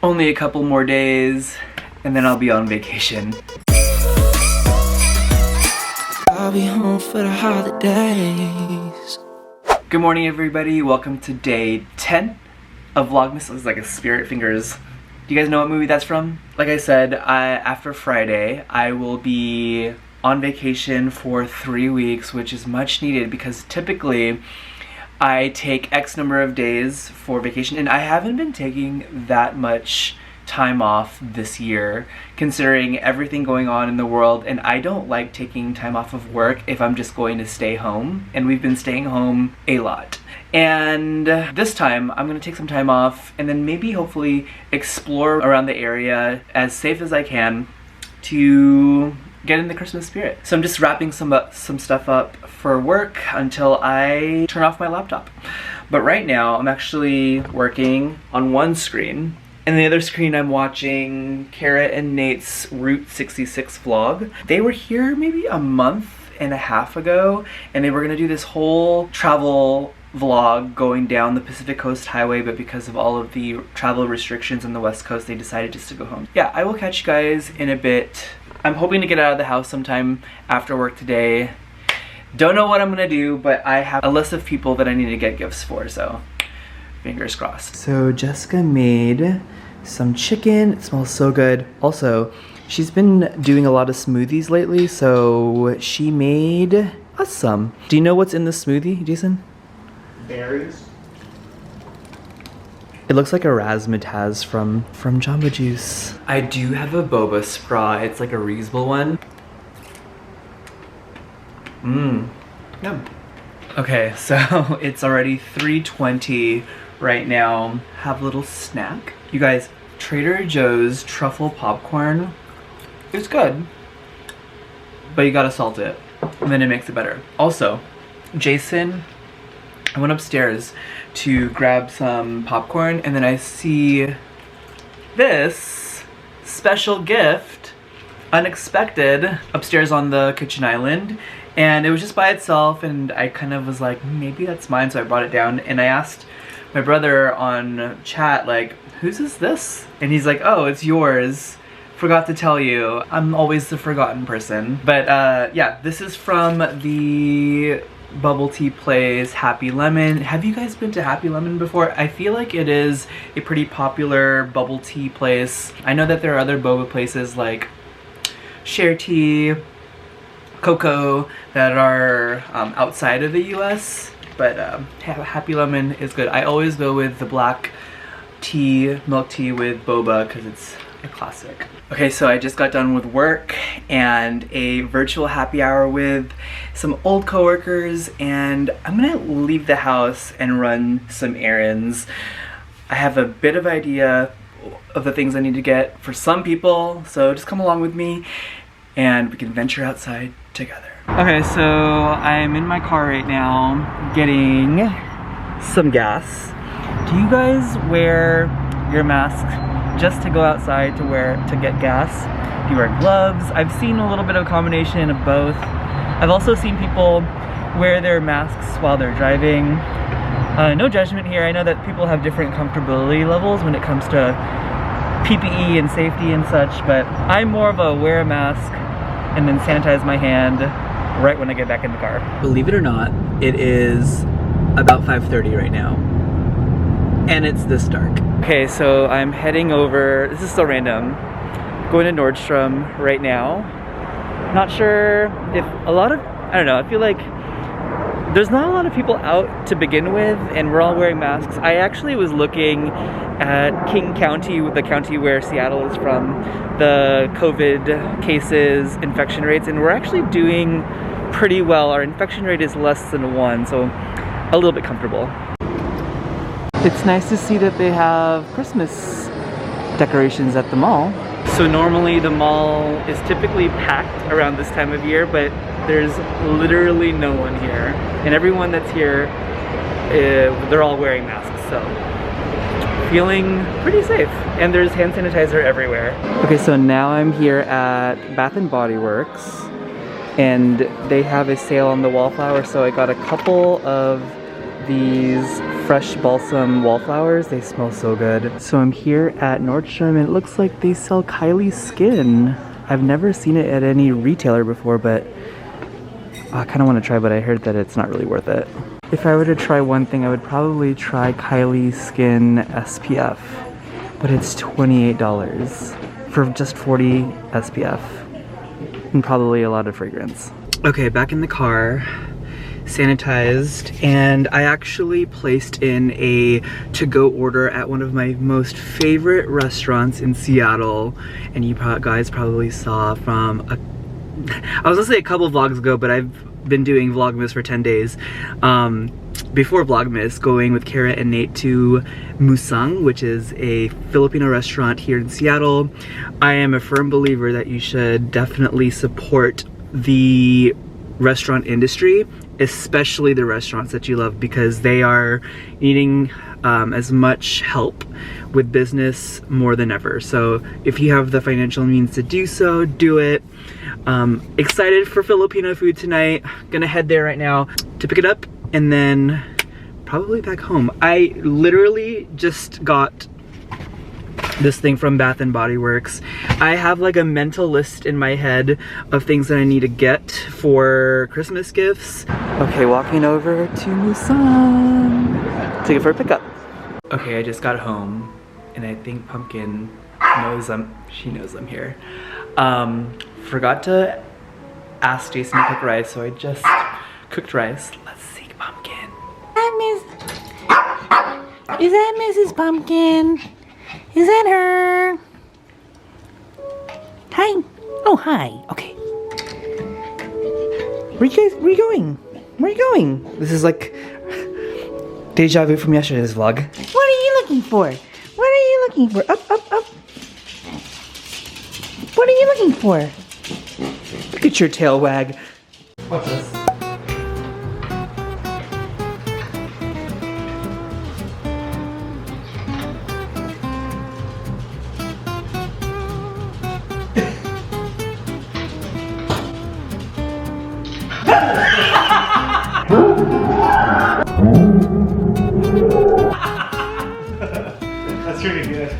Only a couple more days, and then I'll be on vacation. I'll be home for the holidays. Good morning, everybody. Welcome to day 10 of Vlogmas. Looks like a spirit fingers. Do you guys know what movie that's from? Like I said, after Friday, I will be on vacation for 3 weeks, which is much needed because typically I take X number of days for vacation, and I haven't been taking that much time off this year considering everything going on in the world, and I don't like taking time off of work if I'm just going to stay home, and we've been staying home a lot. And this time I'm gonna take some time off and then maybe hopefully explore around the area as safe as I can to get in the Christmas spirit. So I'm just wrapping some stuff up for work until I turn off my laptop. But right now I'm actually working on one screen, and the other screen I'm watching Kara and Nate's Route 66 vlog. They were here maybe a month and a half ago, and they were gonna do this whole travel vlog going down the Pacific Coast Highway, but because of all of the travel restrictions on the West Coast, they decided just to go home. Yeah, I will catch you guys in a bit. I'm hoping to get out of the house sometime after work today. Don't know what I'm gonna do, but I have a list of people that I need to get gifts for, so fingers crossed. So Jessica made some chicken. It smells so good. Also, she's been doing a lot of smoothies lately, so she made us some. Do you know what's in the smoothie, Jason? Berries. It looks like a razzmatazz from Jamba Juice. I do have a boba straw. It's like a reusable one. Yum. Okay, so it's already 3:20 right now. Have a little snack. You guys, Trader Joe's truffle popcorn, it's good, but you gotta salt it, and then it makes it better. Also, Jason, I went upstairs to grab some popcorn, and then I see this special gift, unexpected, upstairs on the kitchen island, and it was just by itself, and I kind of was like, maybe that's mine, so I brought it down, and I asked my brother on chat, like, whose is this? And he's like, oh, it's yours. Forgot to tell you. I'm always the forgotten person. But yeah, this is from the bubble tea place Happy Lemon. Have you guys been to Happy Lemon before? I feel like it is a pretty popular bubble tea place. I know that there are other boba places like Share Tea, Cocoa that are outside of the US, but Happy Lemon is good. I always go with the black tea, milk tea with boba because it's a classic. Okay, so I just got done with work and a virtual happy hour with some old coworkers, and I'm gonna leave the house and run some errands. I have a bit of idea of the things I need to get for some people, so just come along with me and we can venture outside together. Okay, so I'm in my car right now getting some gas. Do you guys wear your masks just to go outside to get gas? Do you wear gloves? I've seen a little bit of a combination of both. I've also seen people wear their masks while they're driving. No judgment here. I know that people have different comfortability levels when it comes to PPE and safety and such, but I'm more of a wear a mask and then sanitize my hand right when I get back in the car. Believe it or not, it is about 5:30 right now, and it's this dark. Okay, so I'm heading over, this is so random, going to Nordstrom right now. Not sure if a lot of, I don't know, I feel like there's not a lot of people out to begin with, and we're all wearing masks. I actually was looking at King County, the county where Seattle is from, the COVID cases, infection rates, and we're actually doing pretty well. Our infection rate is less than 1, so a little bit comfortable. It's nice to see that they have Christmas decorations at the mall. So normally the mall is typically packed around this time of year, but there's literally no one here. And everyone that's here, they're all wearing masks, so feeling pretty safe. And there's hand sanitizer everywhere. Okay, so now I'm here at Bath & Body Works, and they have a sale on the wallflower, so I got a couple of these fresh balsam wallflowers. They smell so good. So I'm here at Nordstrom and it looks like they sell Kylie Skin. I've never seen it at any retailer before, but I kind of want to try, but I heard that it's not really worth it. If I were to try one thing, I would probably try Kylie Skin SPF, but it's $28 for just 40 SPF and probably a lot of fragrance. Okay, back in the car, sanitized, and I actually placed in a to-go order at one of my most favorite restaurants in Seattle, and you guys probably saw from I was gonna say a couple vlogs ago, but I've been doing Vlogmas for 10 days. Before Vlogmas, going with Kara and Nate to Musang, which is a Filipino restaurant here in Seattle. I am a firm believer that you should definitely support the restaurant industry, especially the restaurants that you love, because they are needing as much help with business more than ever. So if you have the financial means to do so, do it. Excited for Filipino food tonight. Gonna head there right now to pick it up and then probably back home. I literally just got this thing from Bath and Body Works. I have like a mental list in my head of things that I need to get for Christmas gifts. Okay, walking over to Musang. Take it for a pickup. Okay, I just got home and I think Pumpkin knows she knows I'm here. Forgot to ask Jason to cook rice, so I just cooked rice. Let's see Pumpkin. Is that Mrs. Pumpkin? Is that her? Hi. Oh, hi. Okay. Where you going? Where are you going? This is like deja vu from yesterday's vlog. What are you looking for? What are you looking for? Up, up, up. What are you looking for? Look at your tail wag. What's this? That's pretty good.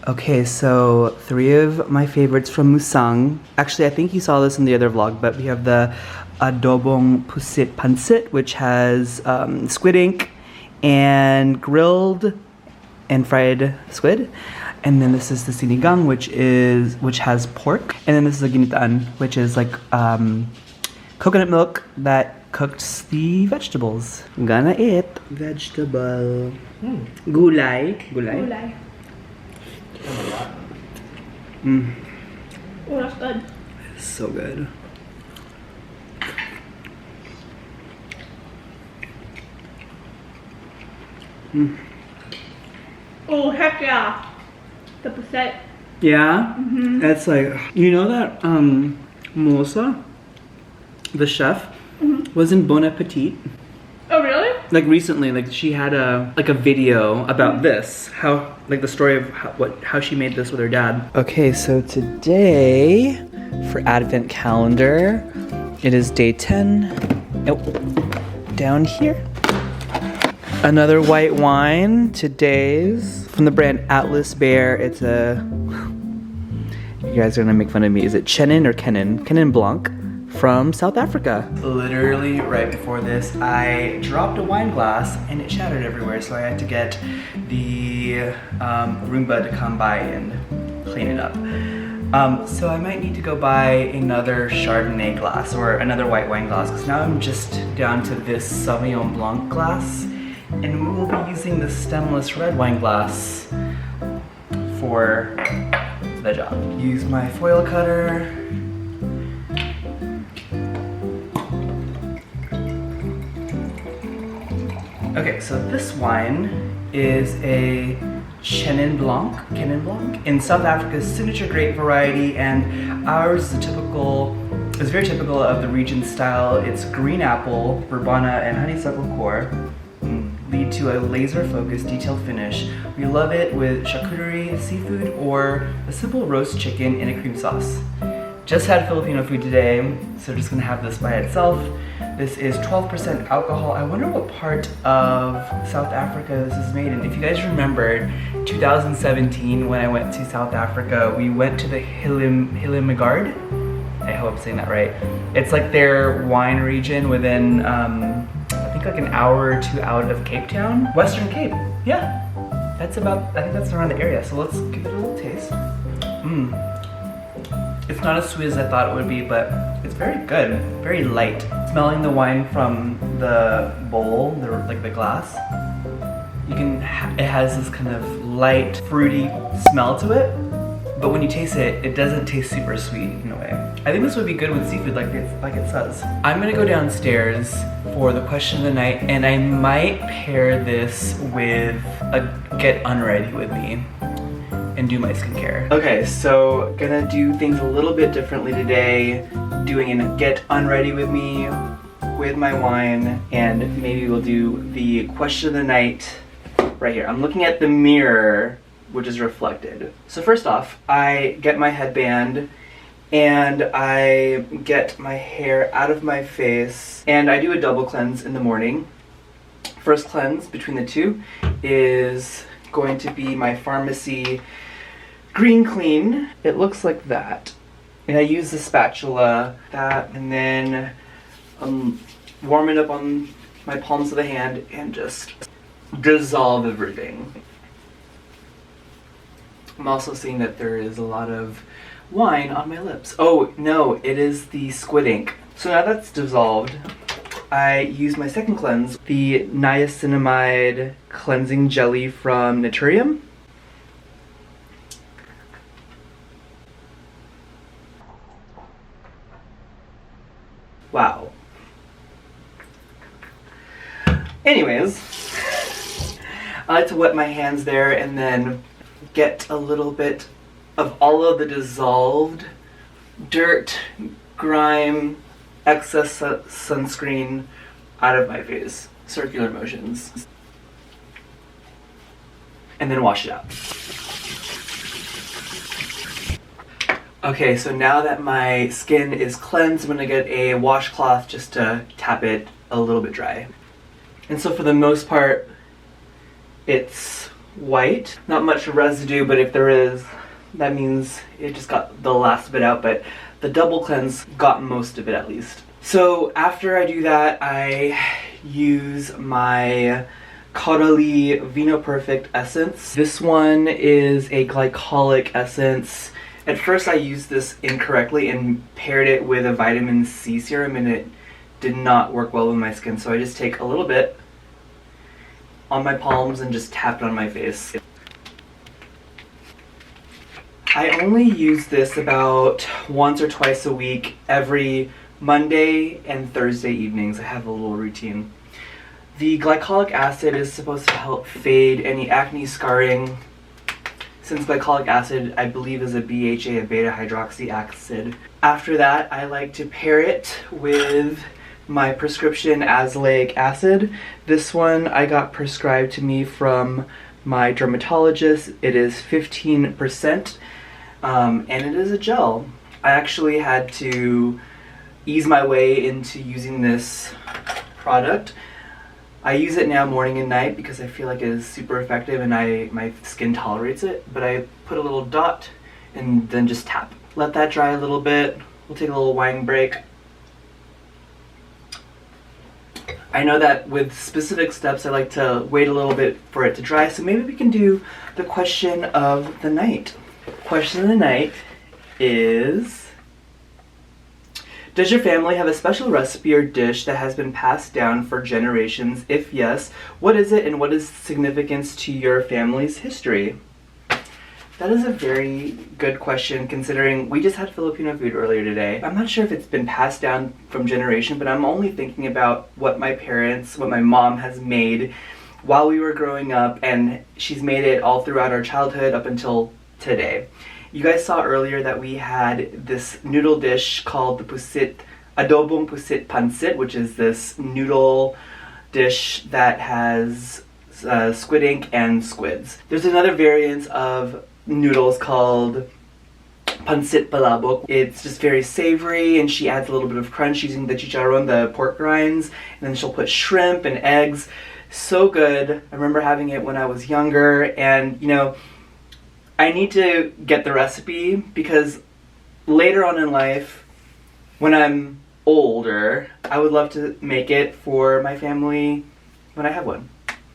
Okay, so 3 of my favorites from Musang. Actually, I think you saw this in the other vlog, but we have the adobong pusit pansit, which has squid ink and grilled and fried squid. And then this is the sinigang, which has pork. And then this is the ginitaan, which is like coconut milk that cooks the vegetables. Gonna eat. Vegetable. Gulay. Gulay. Oh, that's good. It's so good. Oh, heck yeah. The puset. Yeah? That's like, you know that Melissa, the chef, was in Bon Appetit. Oh, really? Like recently, like she had a video about this, how like the story of how she made this with her dad. Okay, so today for Advent calendar, it is day 10. Oh, down here. Another white wine. Today's from the brand Atlas Bear. It's a. You guys are gonna make fun of me. Is it Chenin or Kenin? Kenin Blanc. From South Africa. Literally right before this, I dropped a wine glass and it shattered everywhere, so I had to get the Roomba to come by and clean it up. So I might need to go buy another Chardonnay glass or another white wine glass, because now I'm just down to this Sauvignon Blanc glass, and we will be using the stemless red wine glass for the job. Use my foil cutter. Okay, so this wine is a Chenin Blanc, in South Africa's signature grape variety, and ours is very typical of the region style. It's green apple, verbena, and honeysuckle core. Lead to a laser-focused, detailed finish. We love it with charcuterie, seafood, or a simple roast chicken in a cream sauce. Just had Filipino food today, so just gonna have this by itself. This is 12% alcohol. I wonder what part of South Africa this is made in. If you guys remember 2017 when I went to South Africa, we went to the Hillemegard. I hope I'm saying that right. It's like their wine region within, I think like an hour or two out of Cape Town. Western Cape, yeah. I think that's around the area. So let's give it a little taste. It's not as sweet as I thought it would be, but it's very good, very light. Smelling the wine from the bowl, like the glass, it has this kind of light, fruity smell to it. But when you taste it, it doesn't taste super sweet in a way. I think this would be good with seafood like it says. I'm gonna go downstairs for the question of the night, and I might pair this with a get unready with me and do my skincare. Okay, so gonna do things a little bit differently today. Doing a get unready with me with my wine, and maybe we'll do the question of the night right here. I'm looking at the mirror, which is reflected. So first off, I get my headband and I get my hair out of my face, and I do a double cleanse in the morning. First cleanse between the two is going to be my Pharmacy Green Clean. It looks like that. And I use the spatula, and then warm it up on my palms of the hand and just dissolve everything. I'm also seeing that there is a lot of wine on my lips. Oh no, it is the squid ink. So now that's dissolved, I use my second cleanse, the niacinamide cleansing jelly from Naturium. Wow. Anyways, I like to wet my hands there and then get a little bit of all of the dissolved dirt, grime, excess sunscreen out of my face. Circular motions. And then wash it out. Okay, so now that my skin is cleansed, I'm gonna get a washcloth just to tap it a little bit dry. And so for the most part, it's white. Not much residue, but if there is, that means it just got the last bit out, but the double cleanse got most of it at least. So after I do that, I use my Caudalie Vino Perfect essence. This one is a glycolic essence. At first I used this incorrectly and paired it with a vitamin C serum, and it did not work well with my skin, so I just take a little bit on my palms and just tap it on my face. I only use this about once or twice a week, every Monday and Thursday evenings. I have a little routine. The glycolic acid is supposed to help fade any acne scarring, since glycolic acid, I believe, is a BHA, a beta hydroxy acid. After that, I like to pair it with my prescription azelaic acid. This one I got prescribed to me from my dermatologist. It is 15%, and it is a gel. I actually had to ease my way into using this product. I use it now morning and night because I feel like it is super effective and my skin tolerates it, but I put a little dot and then just tap. Let that dry a little bit. We'll take a little wine break. I know that with specific steps I like to wait a little bit for it to dry, so maybe we can do the question of the night. Question of the night is, does your family have a special recipe or dish that has been passed down for generations? If yes, what is it and what is significance to your family's history? That is a very good question, considering we just had Filipino food earlier today. I'm not sure if it's been passed down from generation, but I'm only thinking about what my mom has made while we were growing up, and she's made it all throughout our childhood up until today. You guys saw earlier that we had this noodle dish called the adobong pusit pancit, which is this noodle dish that has squid ink and squids. There's another variant of noodles called pancit palabok. It's just very savory, and she adds a little bit of crunch using the chicharron, the pork rinds, and then she'll put shrimp and eggs. So good. I remember having it when I was younger, and you know, I need to get the recipe because later on in life, when I'm older, I would love to make it for my family when I have one.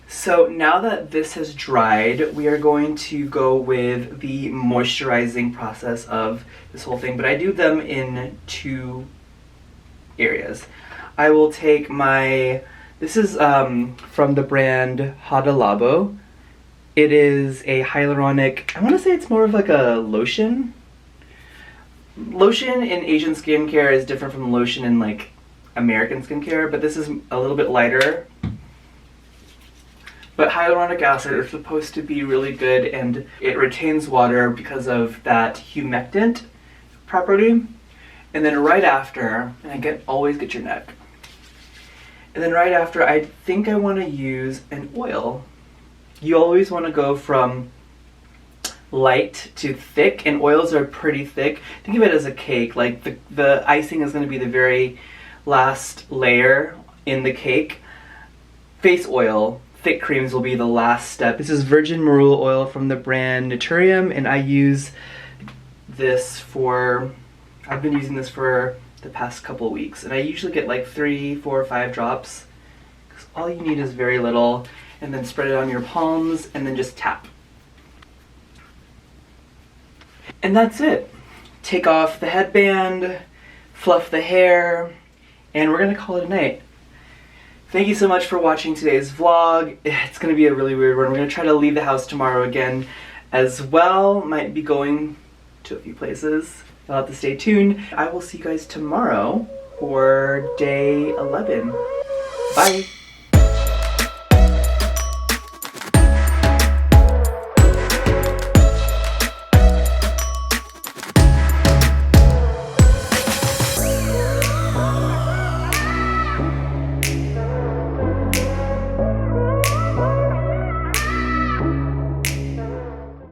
So now that this has dried, we are going to go with the moisturizing process of this whole thing, but I do them in 2 areas. I will take my, this is from the brand Hada Labo. It is a hyaluronic, I want to say it's more of like a lotion. Lotion in Asian skincare is different from lotion in like American skincare, but this is a little bit lighter. But hyaluronic acid is supposed to be really good, and it retains water because of that humectant property. And then right after, and always get your neck. And then right after, I think I want to use an oil. You always want to go from light to thick, and oils are pretty thick. Think of it as a cake. Like the icing is going to be the very last layer in the cake. Face oil. Thick creams will be the last step. This is virgin marula oil from the brand Naturium, and I use this for, I've been using this for the past couple weeks, and I usually get like 3, 4, 5 drops, because all you need is very little, and then spread it on your palms, and then just tap. And that's it. Take off the headband, fluff the hair, and we're gonna call it a night. Thank you so much for watching today's vlog. It's going to be a really weird one. We're going to try to leave the house tomorrow again as well. Might be going to a few places. You'll have to stay tuned. I will see you guys tomorrow for day 11. Bye!